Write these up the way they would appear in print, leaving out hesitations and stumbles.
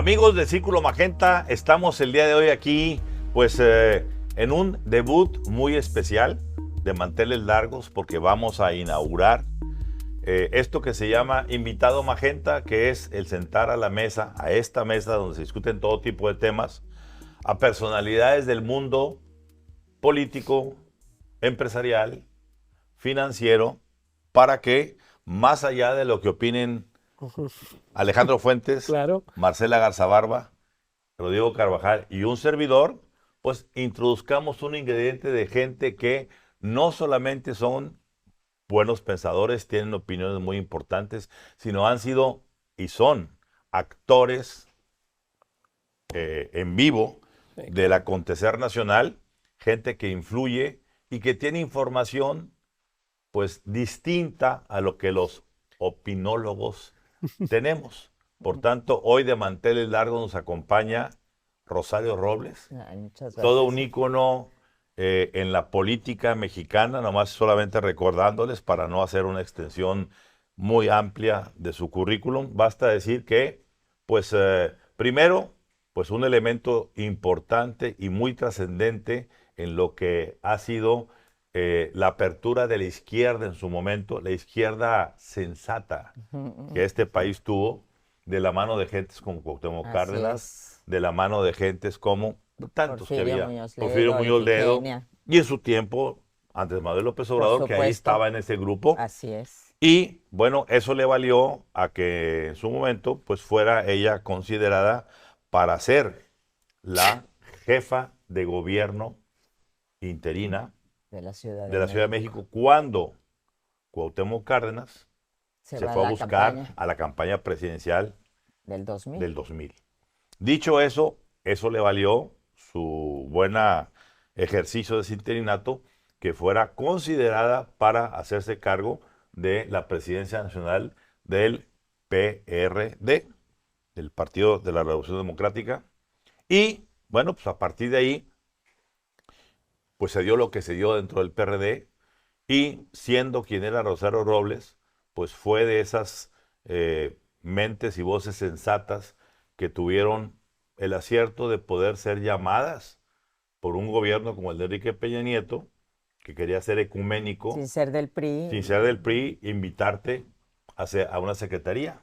Amigos de Círculo Magenta, estamos el día de hoy aquí, pues en un debut muy especial de manteles largos, porque vamos a inaugurar esto que se llama Invitado Magenta, que es el sentar a la mesa, a esta mesa donde se discuten todo tipo de temas, a personalidades del mundo político, empresarial, financiero, para que, más allá de lo que opinen Alejandro Fuentes, Claro. Marcela Garzabarba, Rodrigo Carvajal y un servidor, pues introduzcamos un ingrediente de gente que no solamente son buenos pensadores, tienen opiniones muy importantes, sino han sido y son actores en vivo del acontecer nacional, gente que influye y que tiene información pues distinta a lo que los opinólogos tenemos. Por tanto, hoy de manteles largos nos acompaña Rosario Robles, Ay, muchas gracias. todo un ícono en la política mexicana, nomás solamente recordándoles para no hacer una extensión muy amplia de su currículum. Basta decir que, pues, primero, pues un elemento importante y muy trascendente en lo que ha sido la apertura de la izquierda en su momento, la izquierda sensata que este país tuvo, de la mano de gentes como Cuauhtémoc Así Cárdenas, es. de la mano de gentes como tantos que Porfirio había, Muñoz Porfirio Ledo, Muñoz Ledo, Ifigenia. y en su tiempo Andrés Manuel López Obrador, que ahí supuesto. estaba en ese grupo. Así es. Y bueno, eso le valió a que en su momento pues fuera ella considerada para ser la jefa de gobierno interina De la Ciudad de la Ciudad de México cuando Cuauhtémoc Cárdenas se va fue a la buscar campaña a la campaña presidencial del 2000. del 2000. Dicho eso, eso le valió su buen ejercicio de ese interinato, que fuera considerada para hacerse cargo de la presidencia nacional del PRD, del Partido de la Revolución Democrática. Y bueno, pues a partir de ahí, pues se dio lo que se dio dentro del PRD, y siendo quien era Rosario Robles, pues fue de esas mentes y voces sensatas que tuvieron el acierto de poder ser llamadas por un gobierno como el de Enrique Peña Nieto, que quería ser ecuménico, Sin ser del PRI. sin ser del PRI, invitarte a una secretaría,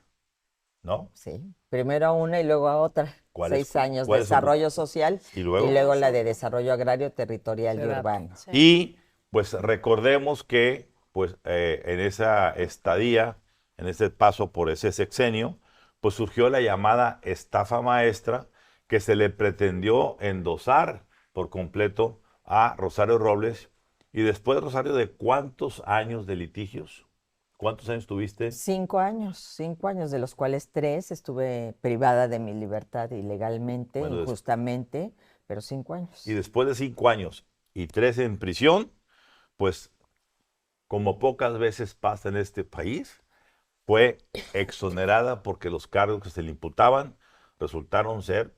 ¿no? Sí. Primero a una y luego a otra. ¿Cuáles 6 años. son tus- Desarrollo social Y luego, la de desarrollo agrario, territorial y Cerrato. urbano. Sí. y pues recordemos que pues en esa estadía, en ese paso por ese sexenio, pues surgió la llamada estafa maestra, que se le pretendió endosar por completo a Rosario Robles. Y después, Rosario, ¿de cuántos años de litigios? ¿Cuántos años tuviste? 5 años, de los cuales 3 estuve privada de mi libertad ilegalmente, Bueno, injustamente, pero 5 años. Y después de 5 años y 3 en prisión, pues como pocas veces pasa en este país, fue exonerada porque los cargos que se le imputaban resultaron ser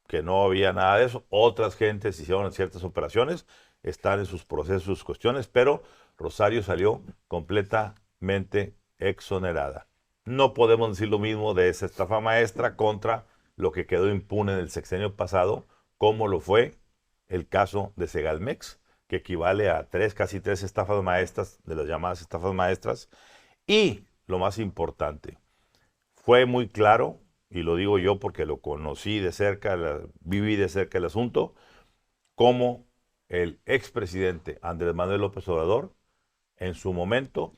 que no había nada de eso. Otras gentes hicieron ciertas operaciones, están en sus procesos, sus cuestiones, pero Rosario salió completamente exonerada. No podemos decir lo mismo de esa estafa maestra contra lo que quedó impune en el sexenio pasado, como lo fue el caso de Segalmex, que equivale a casi tres estafas maestras, de las llamadas estafas maestras. Y lo más importante, fue muy claro, y lo digo yo porque lo conocí de cerca, viví de cerca el asunto, cómo el expresidente Andrés Manuel López Obrador en su momento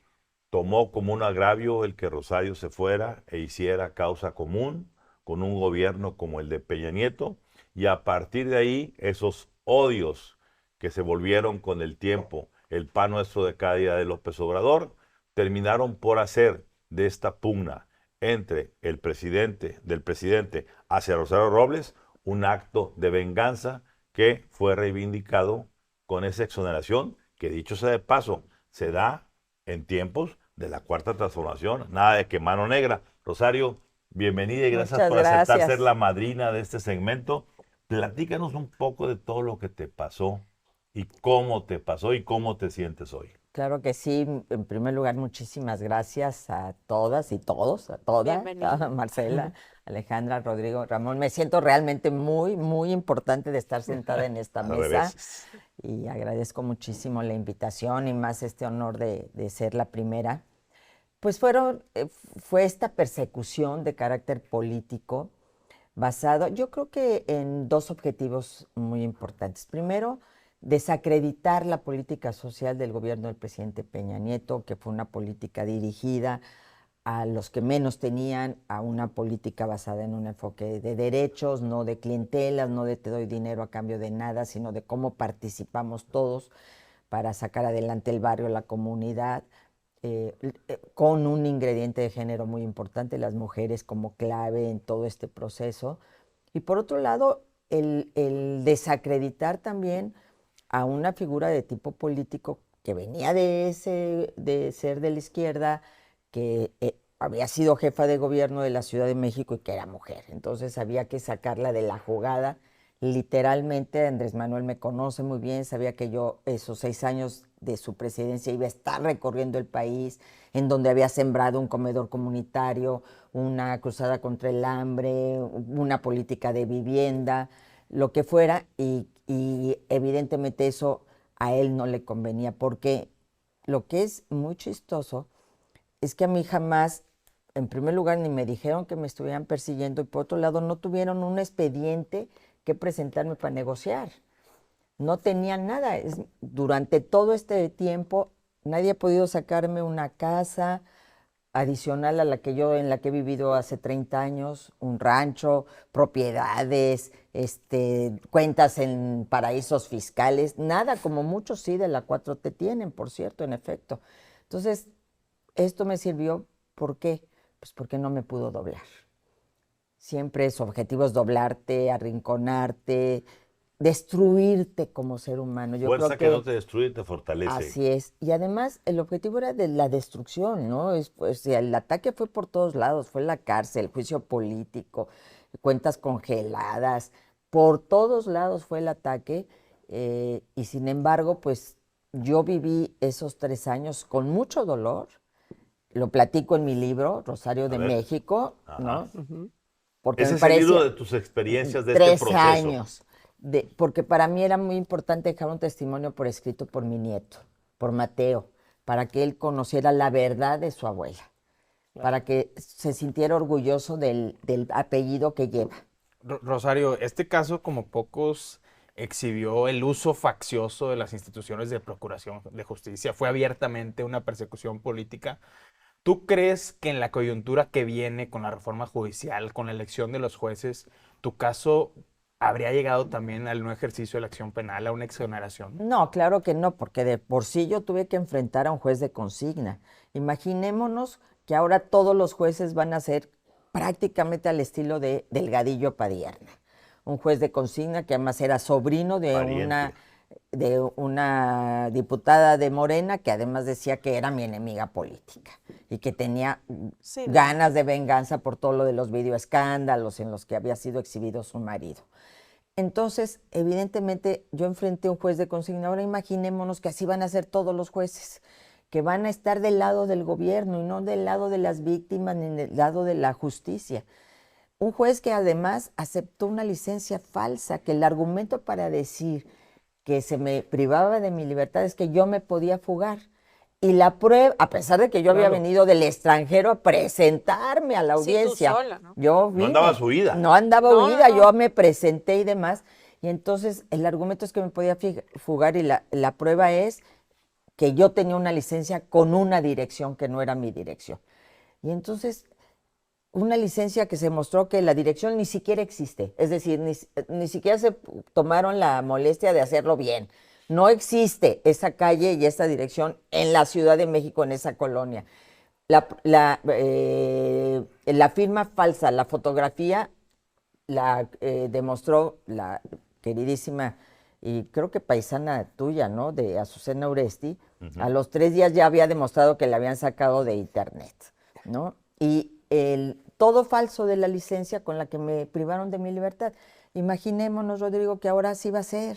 tomó como un agravio el que Rosario se fuera e hiciera causa común con un gobierno como el de Peña Nieto, y a partir de ahí esos odios que se volvieron con el tiempo el pan nuestro de cada día de López Obrador, terminaron por hacer de esta pugna entre del presidente hacia Rosario Robles, un acto de venganza que fue reivindicado con esa exoneración que, dicho sea de paso, se da en tiempos de la Cuarta Transformación, nada de que mano negra. Rosario, bienvenida y gracias Muchas por aceptar gracias. ser la madrina de este segmento. Platícanos un poco de todo lo que te pasó y cómo te pasó y cómo te sientes hoy. Claro que sí. En primer lugar, muchísimas gracias a todas y todos, a toda, Bienvenida. a Marcela, Alejandra, Rodrigo, Ramón. Me siento realmente muy, muy importante de estar sentada en esta mesa y agradezco muchísimo la invitación y más este honor de ser la primera. Pues fue esta persecución de carácter político basado, yo creo que en dos objetivos muy importantes. Primero, desacreditar la política social del gobierno del presidente Peña Nieto, que fue una política dirigida a los que menos tenían, a una política basada en un enfoque de derechos, no de clientelas, no de te doy dinero a cambio de nada, sino de cómo participamos todos para sacar adelante el barrio, la comunidad, con un ingrediente de género muy importante, las mujeres como clave en todo este proceso. Y por otro lado, el desacreditar también a una figura de tipo político que venía de ser de la izquierda, que había sido jefa de gobierno de la Ciudad de México y que era mujer. Entonces había que sacarla de la jugada. Literalmente, Andrés Manuel me conoce muy bien, sabía que yo esos 6 años de su presidencia iba a estar recorriendo el país, en donde había sembrado un comedor comunitario, una cruzada contra el hambre, una política de vivienda, lo que fuera, y evidentemente eso a él no le convenía, porque lo que es muy chistoso es que a mí jamás, en primer lugar, ni me dijeron que me estuvieran persiguiendo y por otro lado no tuvieron un expediente que presentarme para negociar. No tenían nada. Durante todo este tiempo nadie ha podido sacarme una casa adicional a en la que he vivido hace 30 años, un rancho, propiedades, cuentas en paraísos fiscales, nada, como muchos sí de la 4T tienen, por cierto, en efecto. Entonces, esto me sirvió, ¿por qué? Pues porque no me pudo doblar. Siempre su objetivo es doblarte, arrinconarte, destruirte como ser humano. Yo Fuerza creo que no te destruye, te fortalece. así es. Y además el objetivo era de la destrucción, ¿no? Pues, el ataque fue por todos lados, fue la cárcel, juicio político, cuentas congeladas, por todos lados fue el ataque. Y sin embargo, pues yo viví esos 3 años con mucho dolor. Lo platico en mi libro, Rosario de México, ¿no? Porque ese me es el libro parecía de tus experiencias de este 3 proceso. años, porque para mí era muy importante dejar un testimonio por escrito por mi nieto, por Mateo, para que él conociera la verdad de su abuela, para que se sintiera orgulloso del apellido que lleva. Rosario, este caso, como pocos, exhibió el uso faccioso de las instituciones de procuración de justicia. Fue abiertamente una persecución política. ¿Tú crees que en la coyuntura que viene con la reforma judicial, con la elección de los jueces, tu caso habría llegado también al no ejercicio de la acción penal, a una exoneración? No, claro que no, porque de por sí yo tuve que enfrentar a un juez de consigna. Imaginémonos que ahora todos los jueces van a ser prácticamente al estilo de Delgadillo Padierna. Un juez de consigna que además era sobrino de una diputada de Morena que además decía que era mi enemiga política y que tenía ganas de venganza por todo lo de los videoescándalos en los que había sido exhibido su marido. Entonces, evidentemente, yo enfrenté a un juez de consigna. Ahora imaginémonos que así van a ser todos los jueces, que van a estar del lado del gobierno y no del lado de las víctimas ni del lado de la justicia. Un juez que además aceptó una licencia falsa, que el argumento para decir que se me privaba de mi libertad es que yo me podía fugar. Y la prueba, a pesar de que yo había venido del extranjero a presentarme a la audiencia. Sí, tú sola, ¿no? Yo vine, no andabas huida. No andaba huida, yo me presenté y demás. Y entonces el argumento es que me podía fugar y la prueba es que yo tenía una licencia con una dirección que no era mi dirección. Y entonces una licencia que se mostró que la dirección ni siquiera existe. Es decir, ni siquiera se tomaron la molestia de hacerlo bien. No existe esa calle y esa dirección en la Ciudad de México, en esa colonia. La firma falsa, la fotografía, la demostró la queridísima y creo que paisana tuya, ¿no? De Azucena Uresti. A los 3 días ya había demostrado que la habían sacado de internet, ¿no? Y todo falso de la licencia con la que me privaron de mi libertad. Imaginémonos, Rodrigo, que ahora sí va a ser.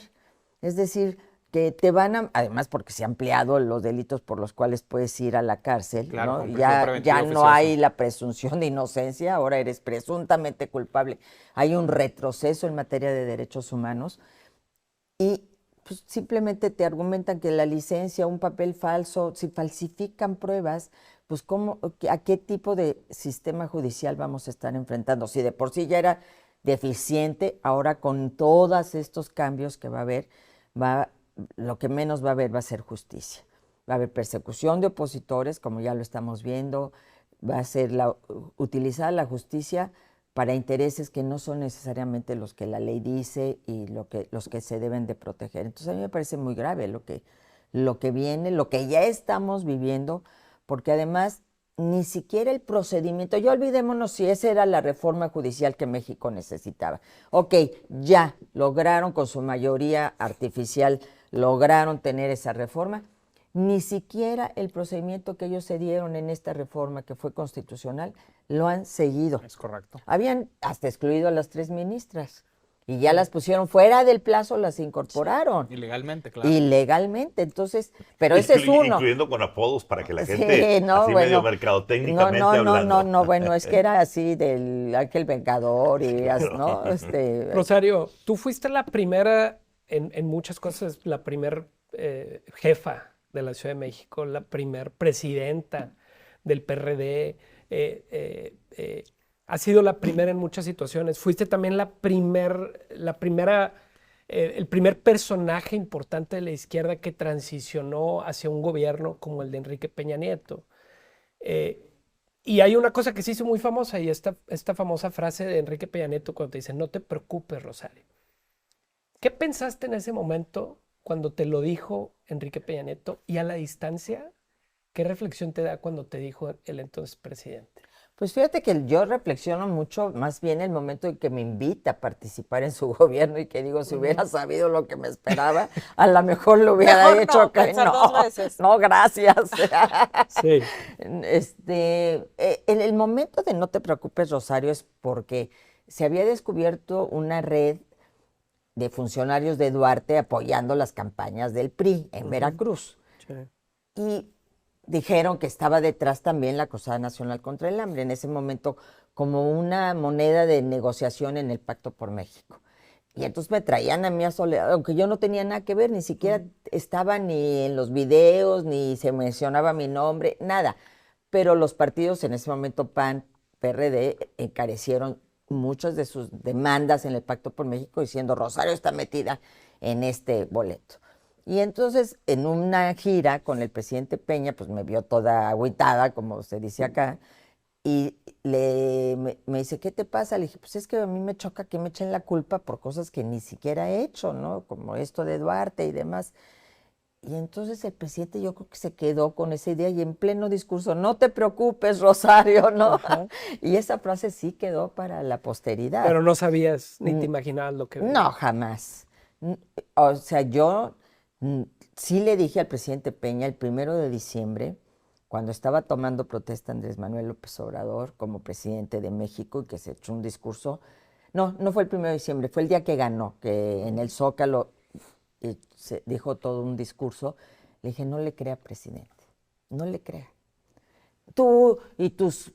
Es decir, que te van a, además porque se han ampliado los delitos por los cuales puedes ir a la cárcel, Claro, ¿no? con prisión Ya preventiva no oficiosa. hay la presunción de inocencia, ahora eres presuntamente culpable. Hay un retroceso en materia de derechos humanos y pues, simplemente te argumentan que la licencia, un papel falso, si falsifican pruebas, pues ¿a qué tipo de sistema judicial vamos a estar enfrentando? Si de por sí ya era deficiente, ahora con todos estos cambios que va a haber, lo que menos va a haber va a ser justicia. Va a haber persecución de opositores, como ya lo estamos viendo, va a ser utilizar la justicia para intereses que no son necesariamente los que la ley dice y los que se deben de proteger. Entonces a mí me parece muy grave lo que viene, lo que ya estamos viviendo, porque además ni siquiera el procedimiento, ya olvidémonos si esa era la reforma judicial que México necesitaba. Ok, ya lograron con su mayoría artificial, lograron tener esa reforma, ni siquiera el procedimiento que ellos se dieron en esta reforma que fue constitucional lo han seguido. Es correcto. Habían hasta excluido a las 3 ministras y ya las pusieron fuera del plazo, las incorporaron. Ilegalmente, claro. Ilegalmente, entonces, pero ese es uno. Incluyendo con apodos para que la Sí, gente, no, así bueno, medio mercadotécnicamente hablando. No, bueno, es que era así del Ángel Vengador y ¿no? Rosario, tú fuiste la primera, en muchas cosas, la primer jefa de la Ciudad de México, la primer presidenta del PRD, ha sido la primera en muchas situaciones. Fuiste también el primer personaje importante de la izquierda que transicionó hacia un gobierno como el de Enrique Peña Nieto. Y hay una cosa que se hizo muy famosa, y esta famosa frase de Enrique Peña Nieto cuando te dice: no te preocupes, Rosario. ¿Qué pensaste en ese momento cuando te lo dijo Enrique Peña Nieto? Y a la distancia, ¿qué reflexión te da cuando te dijo el entonces presidente? Pues fíjate que yo reflexiono mucho, más bien el momento en que me invita a participar en su gobierno y que digo, si hubiera sabido lo que me esperaba, a lo mejor lo hubiera Mejor hecho. no, pensar dos veces. No, gracias. Sí. En el momento de no te preocupes, Rosario, es porque se había descubierto una red de funcionarios de Duarte apoyando las campañas del PRI en Veracruz. Sí. Y dijeron que estaba detrás también la Cruzada Nacional contra el Hambre, en ese momento como una moneda de negociación en el Pacto por México. Y entonces me traían a mí a Soledad, aunque yo no tenía nada que ver, ni siquiera estaba ni en los videos, ni se mencionaba mi nombre, nada. Pero los partidos en ese momento, PAN, PRD, encarecieron muchas de sus demandas en el Pacto por México diciendo: Rosario está metida en este boleto. Y entonces, en una gira con el presidente Peña, pues me vio toda agüitada, como se dice acá, y me dice: ¿qué te pasa? Le dije: pues es que a mí me choca que me echen la culpa por cosas que ni siquiera he hecho, ¿no? Como esto de Duarte y demás. Y entonces el presidente, yo creo que se quedó con esa idea y en pleno discurso: no te preocupes, Rosario, ¿no? Y esa frase sí quedó para la posteridad. Pero no sabías ni te imaginabas lo que venía. No, jamás. O sea, yo sí le dije al presidente Peña el 1 de diciembre, cuando estaba tomando protesta Andrés Manuel López Obrador como presidente de México y que se echó un discurso. No fue el 1 de diciembre, fue el día que ganó, que en el Zócalo se dijo todo un discurso. Le dije: no le crea, presidente, no le crea. Tú y tus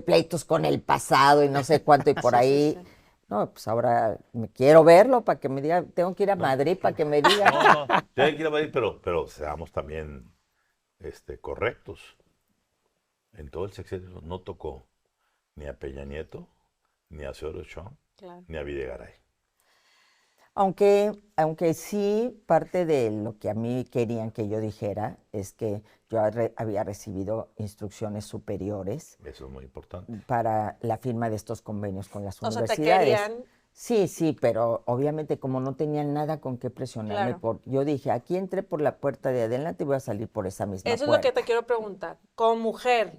pleitos con el pasado y no sé cuánto y por ahí. Sí. No, pues ahora me quiero verlo para que me diga, tengo que ir a Madrid para que me diga. No, tengo que ir a Madrid, pero seamos también correctos. En todo el sexenio no tocó ni a Peña Nieto, ni a Osorio Chong, claro, ni a Videgaray. Aunque sí, parte de lo que a mí querían que yo dijera es que yo había recibido instrucciones superiores. Eso es muy importante. Para la firma de estos convenios con las universidades. O sea, ¿te querían? Sí, pero obviamente como no tenían nada con qué presionarme, claro, yo dije: aquí entré por la puerta de adelante y voy a salir por esa misma puerta. Eso es lo que te quiero preguntar. Como mujer,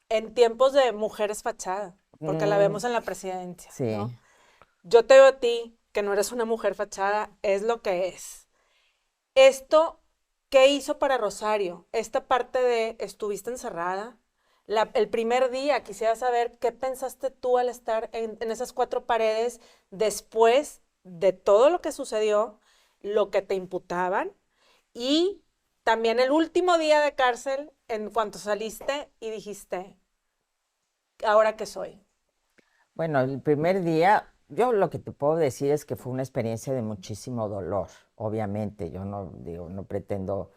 en tiempos de mujeres fachada, porque la vemos en la presidencia, sí, ¿no? Yo te veo a ti, que no eres una mujer fachada, es lo que es. Esto, ¿qué hizo para Rosario? Esta parte de estuviste encerrada, el primer día, quisiera saber qué pensaste tú al estar en esas 4 paredes después de todo lo que sucedió, lo que te imputaban Y también el último día de cárcel, en cuanto saliste y dijiste, ¿ahora qué soy? Bueno, el primer día, yo lo que te puedo decir es que fue una experiencia de muchísimo dolor, obviamente. Yo no digo, no pretendo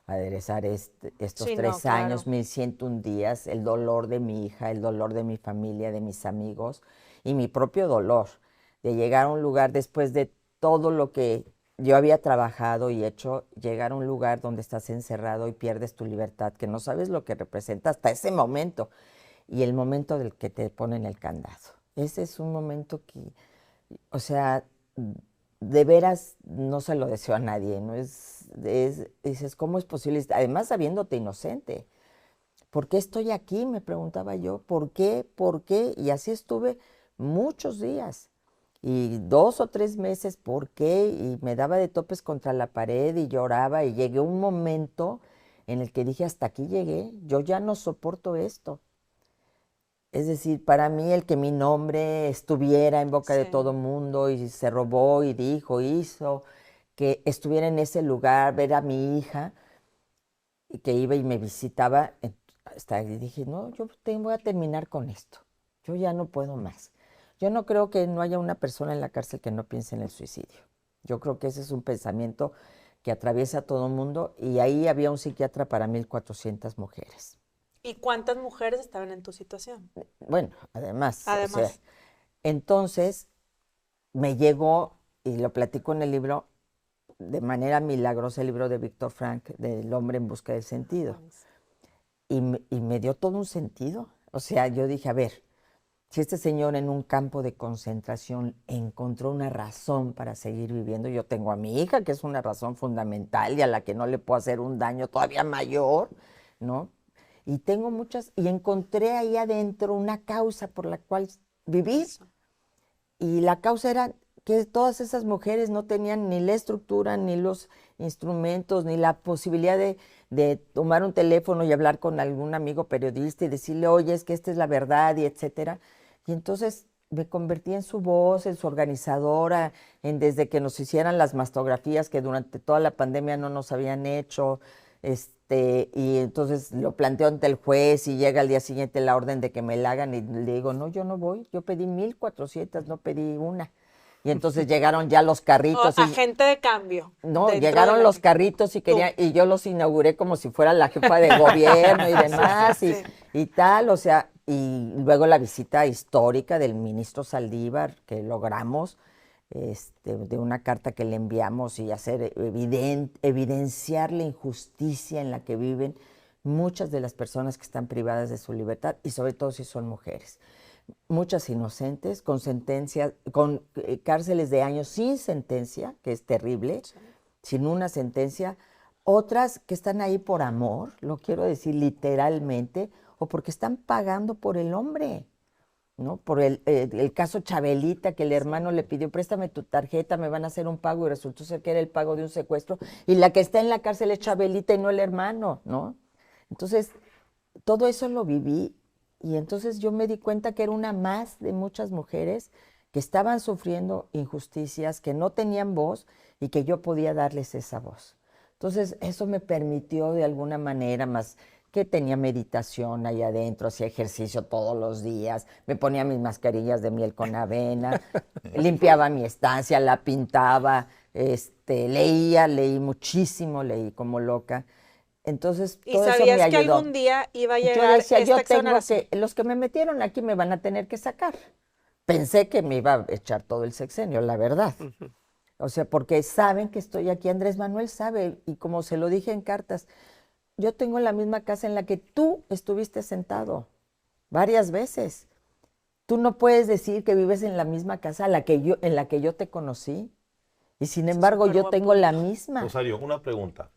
aderezar estos Sí, no, 3 años, claro. 1101 días, el dolor de mi hija, el dolor de mi familia, de mis amigos y mi propio dolor de llegar a un lugar después de todo lo que yo había trabajado y hecho, llegar a un lugar donde estás encerrado y pierdes tu libertad, que no sabes lo que representa hasta ese momento y el momento del que te ponen el candado. Ese es un momento que, o sea, de veras no se lo deseo a nadie, ¿no? Dices, ¿cómo es posible? Además, sabiéndote inocente. ¿Por qué estoy aquí? Me preguntaba yo. ¿Por qué? ¿Por qué? Y así estuve muchos días. Y 2 o 3 meses, ¿por qué? Y me daba de topes contra la pared y lloraba. Y llegué a un momento en el que dije, hasta aquí llegué. Yo ya no soporto esto. Es decir, para mí el que mi nombre estuviera en boca de todo Sí. mundo y se robó y dijo, hizo, que estuviera en ese lugar, ver a mi hija y que iba y me visitaba, hasta ahí dije, no, voy a terminar con esto. Yo ya no puedo más. Yo no creo que no haya una persona en la cárcel que no piense en el suicidio. Yo creo que ese es un pensamiento que atraviesa a todo el mundo y ahí había un psiquiatra para 1,400 mujeres. ¿Y cuántas mujeres estaban en tu situación? Bueno, además, o sea, Además, entonces me llegó, y lo platico en el libro, de manera milagrosa, el libro de Víctor Frank, del hombre en busca del sentido. Y me dio todo un sentido. O sea, yo dije, a ver, si este señor en un campo de concentración encontró una razón para seguir viviendo, yo tengo a mi hija, que es una razón fundamental y a la que no le puedo hacer un daño todavía mayor, ¿no? Y tengo muchas, y encontré ahí adentro una causa por la cual vivir. eso. Y la causa era que todas esas mujeres no tenían ni la estructura, ni los instrumentos, ni la posibilidad de tomar un teléfono y hablar con algún amigo periodista y decirle, oye, es que esta es la verdad, y etcétera. Y entonces me convertí en su voz, en su organizadora, en desde que nos hicieran las mastografías que durante toda la pandemia no nos habían hecho, y entonces lo planteo ante el juez y llega al día siguiente la orden de que me la hagan y le digo, no, yo no voy, yo pedí 1,400, no pedí una. Y entonces llegaron ya los O carritos y agente de cambio. no, dentro llegaron de los carritos y quería, y yo los inauguré como si fuera la jefa de gobierno y demás Sí. y tal, o sea, y luego la visita histórica del ministro Saldívar que logramos, de una carta que le enviamos y hacer evidenciar la injusticia en la que viven muchas de las personas que están privadas de su libertad y sobre todo si son mujeres. Muchas inocentes con sentencias, con cárceles de años sin sentencia, que es terrible, sin una sentencia. Otras que están ahí por amor, lo quiero decir literalmente, o porque están pagando por el hombre, ¿no? Por el caso Chabelita, que el hermano le pidió, préstame tu tarjeta, me van a hacer un pago, y resultó ser que era el pago de un secuestro, y la que está en la cárcel es Chabelita y no el hermano, ¿no? Entonces, todo eso lo viví, y entonces yo me di cuenta que era una más de muchas mujeres que estaban sufriendo injusticias, que no tenían voz, y que yo podía darles esa voz. Entonces, eso me permitió de alguna manera más que tenía meditación ahí adentro, hacía ejercicio todos los días, me ponía mis mascarillas de miel con avena, limpiaba mi estancia, la pintaba, leí muchísimo, leí como loca. Entonces, ¿Y todo eso me sabías que ayudó. algún día iba a Yo llegar decía, esta yo tengo exoneración? que, los que me metieron aquí me van a tener que sacar. Pensé que me iba a echar todo el sexenio, la verdad. O sea, porque saben que estoy aquí, Andrés Manuel sabe, y como se lo dije en cartas, yo tengo la misma casa en la que tú estuviste sentado varias veces. Tú no puedes decir que vives en la misma casa en la que yo te conocí. Y sin embargo, Súper yo buen tengo la punto. misma. Rosario, una pregunta.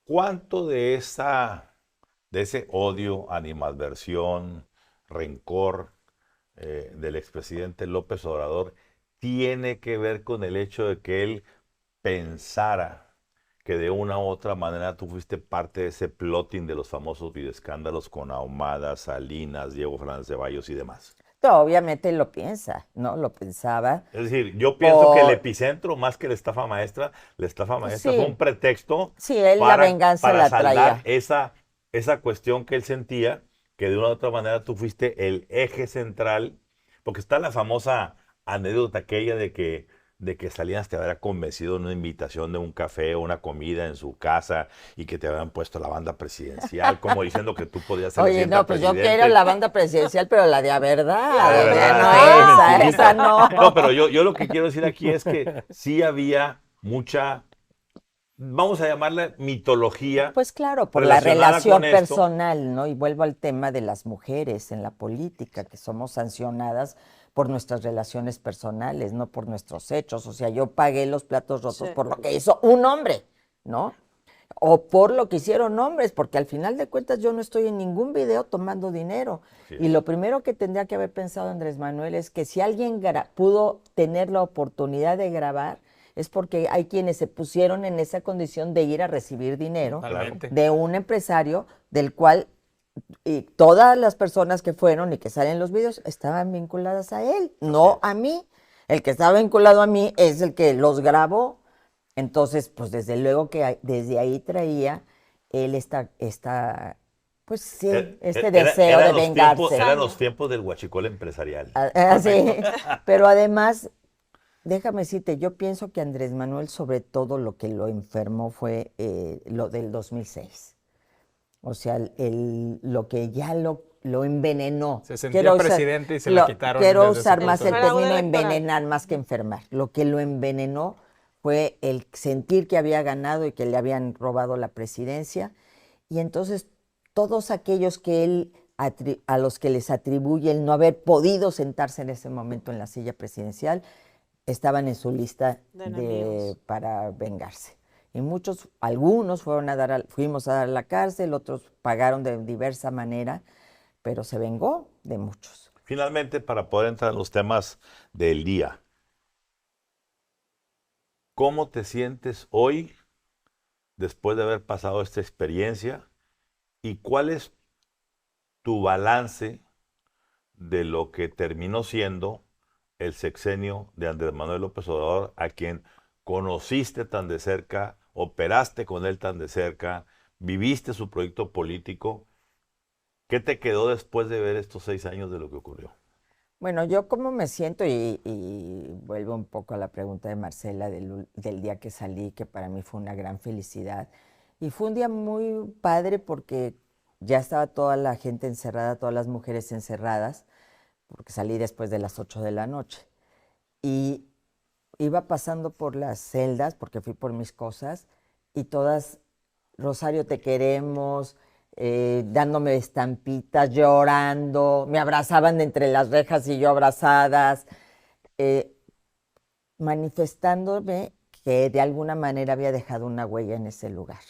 ¿Cuánto de ese odio, animadversión, rencor del expresidente López Obrador tiene que ver con el hecho de que él pensara que de una u otra manera tú fuiste parte de ese plotting de los famosos videoescándalos con Ahumada, Salinas, Diego Fernández Ceballos y demás? No, obviamente lo piensa, ¿no? Lo pensaba. Es decir, yo pienso que el Por- epicentro, más que la estafa maestra Sí. fue un pretexto Sí, él la venganza para la saldar traía. esa cuestión que él sentía, que de una u otra manera tú fuiste el eje central, porque está la famosa anécdota aquella de que Salinas te había convencido en una invitación de un café o una comida en su casa y que te habían puesto la banda presidencial, como diciendo que tú podías ser el Oye, siguiente no, pues yo presidente. quiero la banda presidencial, pero la de a verdad. La de o sea, verdad, no esa era esa, mentirita. esa no. No, pero yo lo que quiero decir aquí es que sí había mucha, vamos a llamarla mitología Pues claro, por la relacionada relación con esto. personal, ¿no? Y vuelvo al tema de las mujeres en la política, que somos sancionadas por nuestras relaciones personales, no por nuestros hechos. O sea, yo pagué los platos rotos Sí. por lo que hizo un hombre, ¿no? O por lo que hicieron hombres, porque al final de cuentas yo no estoy en ningún video tomando dinero. Así Y es. lo primero que tendría que haber pensado Andrés Manuel es que si alguien pudo tener la oportunidad de grabar, es porque hay quienes se pusieron en esa condición de ir a recibir dinero Totalmente. de un empresario del cual y todas las personas que fueron y que salen en los videos estaban vinculadas a él, no a mí. El que estaba vinculado a mí es el que los grabó. Entonces, pues desde luego que desde ahí traía él pues sí, este deseo de vengarse. Eran los tiempos del huachicol empresarial. Sí, pero además, déjame decirte, yo pienso que Andrés Manuel sobre todo lo que lo enfermó fue lo del 2006. O sea, lo que ya lo envenenó. Se sentía presidente y se la quitaron Quiero desde usar ese más punto el de vista. término Fraude electoral. envenenar más que enfermar. Lo que lo envenenó fue el sentir que había ganado y que le habían robado la presidencia. Y entonces todos aquellos que él a los que les atribuye el no haber podido sentarse en ese momento en la silla presidencial, estaban en su lista De enemigos. para vengarse. Y algunos fuimos a dar a la cárcel, otros pagaron de diversa manera, pero se vengó de muchos. Finalmente, para poder entrar en los temas del día, ¿cómo te sientes hoy después de haber pasado esta experiencia? ¿Y cuál es tu balance de lo que terminó siendo el sexenio de Andrés Manuel López Obrador, a quien conociste tan de cerca, operaste con él tan de cerca, viviste su proyecto político? ¿Qué te quedó después de ver estos 6 años de lo que ocurrió? Bueno, yo cómo me siento y vuelvo un poco a la pregunta de Marcela del día que salí, que para mí fue una gran felicidad. Y fue un día muy padre porque ya estaba toda la gente encerrada, todas las mujeres encerradas, porque salí después de las 8 de la noche. Y iba pasando por las celdas, porque fui por mis cosas, y todas, Rosario, te queremos, dándome estampitas, llorando, me abrazaban de entre las rejas y yo abrazadas, manifestándome que de alguna manera había dejado una huella en ese lugar.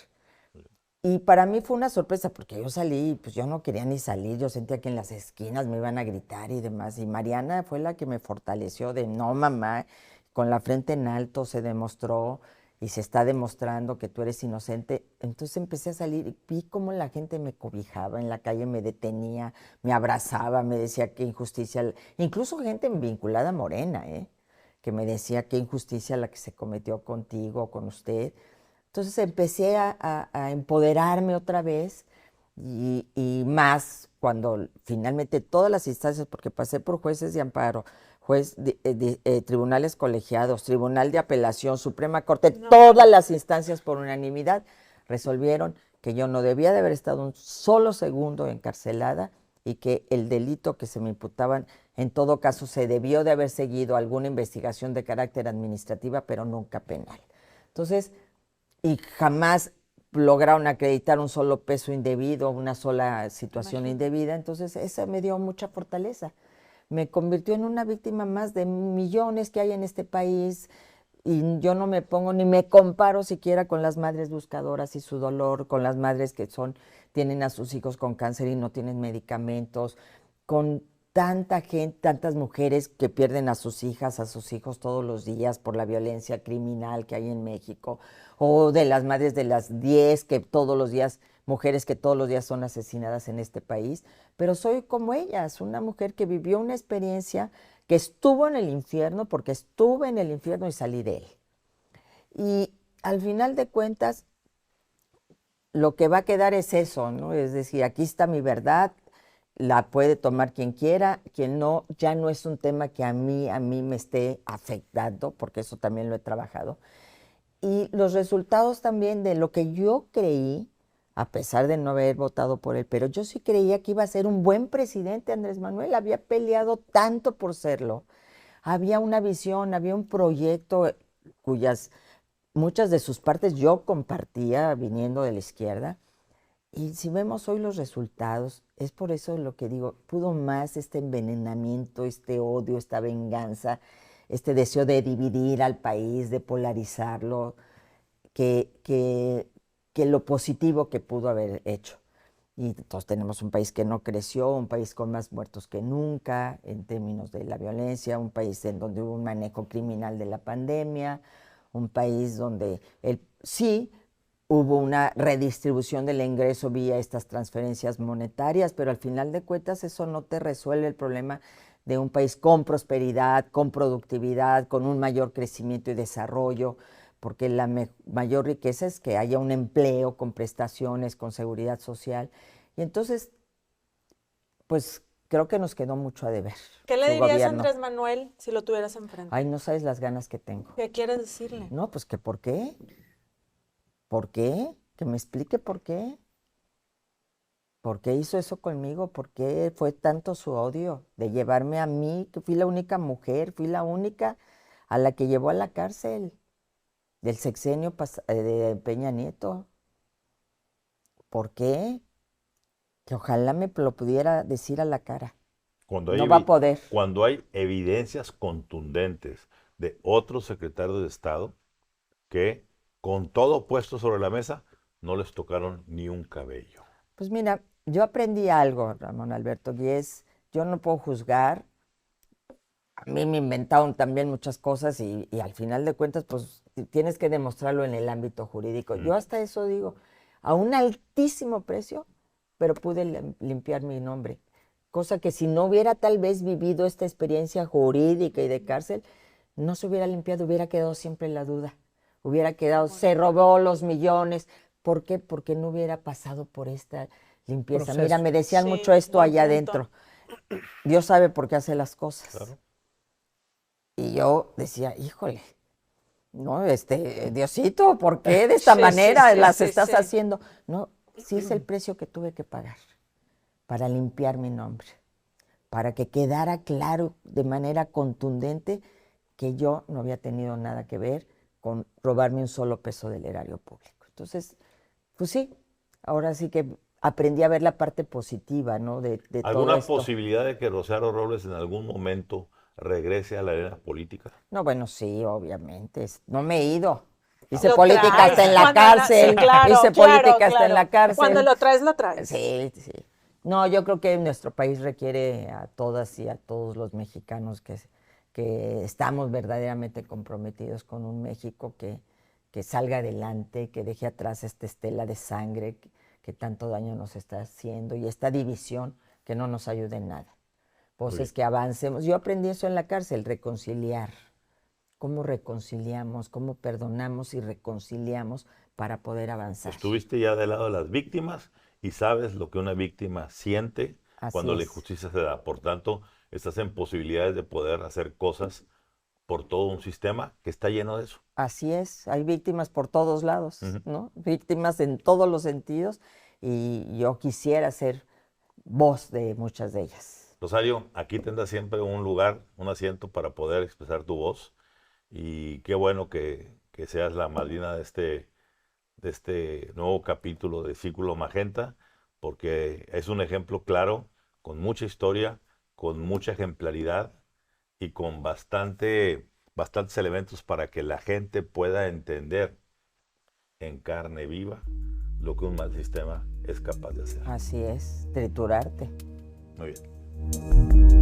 Y para mí fue una sorpresa porque yo salí, pues yo no quería ni salir, yo sentía que en las esquinas me iban a gritar y demás. Y Mariana fue la que me fortaleció de no, mamá, con la frente en alto se demostró y se está demostrando que tú eres inocente. Entonces empecé a salir y vi cómo la gente me cobijaba, en la calle me detenía, me abrazaba, me decía qué injusticia, incluso gente vinculada a Morena, que me decía qué injusticia la que se cometió contigo, con usted. Entonces empecé a empoderarme otra vez y más cuando finalmente todas las instancias, porque pasé por jueces de amparo, tribunales colegiados, tribunal de apelación, Suprema Corte, todas las instancias por unanimidad resolvieron que yo no debía de haber estado un solo segundo encarcelada y que el delito que se me imputaban en todo caso se debió de haber seguido alguna investigación de carácter administrativa, pero nunca penal. Entonces, y jamás lograron acreditar un solo peso indebido, una sola situación indebida. Entonces, eso me dio mucha fortaleza. Me convirtió en una víctima más de millones que hay en este país y yo no me pongo ni me comparo siquiera con las madres buscadoras y su dolor, con las madres que tienen a sus hijos con cáncer y no tienen medicamentos, con tanta gente, tantas mujeres que pierden a sus hijas, a sus hijos todos los días por la violencia criminal que hay en México, o de las madres de las 10 que todos los días mujeres que todos los días son asesinadas en este país, pero soy como ellas, una mujer que vivió una experiencia, que estuvo en el infierno, porque estuve en el infierno y salí de él. Y al final de cuentas, lo que va a quedar es eso, ¿no? Es decir, aquí está mi verdad, la puede tomar quien quiera, quien no, ya no es un tema que a mí me esté afectando, porque eso también lo he trabajado. Y los resultados también de lo que yo creí, a pesar de no haber votado por él, pero yo sí creía que iba a ser un buen presidente Andrés Manuel, había peleado tanto por serlo, había una visión, había un proyecto cuyas muchas de sus partes yo compartía viniendo de la izquierda. Y si vemos hoy los resultados, es por eso lo que digo, pudo más este envenenamiento, este odio, esta venganza, este deseo de dividir al país, de polarizarlo, que lo positivo que pudo haber hecho. Y entonces tenemos un país que no creció, un país con más muertos que nunca en términos de la violencia, un país en donde hubo un manejo criminal de la pandemia, un país donde sí hubo una redistribución del ingreso vía estas transferencias monetarias, pero al final de cuentas eso no te resuelve el problema de un país con prosperidad, con productividad, con un mayor crecimiento y desarrollo, porque la mayor riqueza es que haya un empleo con prestaciones, con seguridad social. Y entonces, pues creo que nos quedó mucho a deber. ¿Qué le su dirías a gobierno. Andrés Manuel si lo tuvieras enfrente? Ay, no sabes las ganas que tengo. ¿Qué quieres decirle? No, pues que ¿por qué? ¿Por qué? Que me explique por qué. ¿Por qué hizo eso conmigo? ¿Por qué fue tanto su odio de llevarme a mí, que fui la única mujer, fui la única a la que llevó a la cárcel del sexenio de Peña Nieto? ¿Por qué? Que ojalá me lo pudiera decir a la cara. Cuando hay, No va a poder. Cuando hay evidencias contundentes de otros secretarios de Estado que, con todo puesto sobre la mesa, no les tocaron ni un cabello. Pues mira, yo aprendí algo, Ramón Alberto, y es, yo no puedo juzgar. A mí me inventaron también muchas cosas y al final de cuentas, pues tienes que demostrarlo en el ámbito jurídico. Yo hasta eso digo, a un altísimo precio, pero pude limpiar mi nombre. Cosa que si no hubiera tal vez vivido esta experiencia jurídica y de cárcel, no se hubiera limpiado, hubiera quedado siempre la duda. Hubiera quedado, se robó los millones. ¿Por qué? Porque no hubiera pasado por esta limpieza. Proceso. Mira, me decían Sí, mucho esto buen allá punto. adentro. Dios sabe por qué hace las cosas. Claro. Y yo decía, híjole, no, Diosito, ¿por qué de esta manera las estás haciendo? No, sí es el precio que tuve que pagar para limpiar mi nombre, para que quedara claro de manera contundente que yo no había tenido nada que ver con robarme un solo peso del erario público. Entonces, pues sí, ahora sí que aprendí a ver la parte positiva, ¿no? De todo ¿Alguna esto. posibilidad de que Rosario Robles en algún momento regrese a la arena política? No, bueno, sí, obviamente. No me he ido. Hice Lo política traes. hasta en la Cuando cárcel. sí, claro, Hice claro, política hasta en claro. la cárcel. Cuando lo traes, lo traes. Sí, sí. No, yo creo que nuestro país requiere a todas y a todos los mexicanos que estamos verdaderamente comprometidos con un México que salga adelante, que deje atrás esta estela de sangre que tanto daño nos está haciendo y esta división que no nos ayuda en nada. Voces que avancemos. Yo aprendí eso en la cárcel, reconciliar. ¿Cómo reconciliamos? ¿Cómo perdonamos y reconciliamos para poder avanzar? Estuviste ya del lado de las víctimas y sabes lo que una víctima siente Así cuando la es. injusticia se da. Por tanto, estás en posibilidades de poder hacer cosas por todo un sistema que está lleno de eso. Así es, hay víctimas por todos lados, Ujú. ¿no? Víctimas en todos los sentidos y yo quisiera ser voz de muchas de ellas. Rosario, aquí tendrás siempre un lugar, un asiento para poder expresar tu voz y qué bueno que seas la madrina de este nuevo capítulo de Círculo Magenta, porque es un ejemplo claro, con mucha historia, con mucha ejemplaridad y con bastantes elementos para que la gente pueda entender en carne viva lo que un mal sistema es capaz de hacer. Así es, triturarte. Muy bien.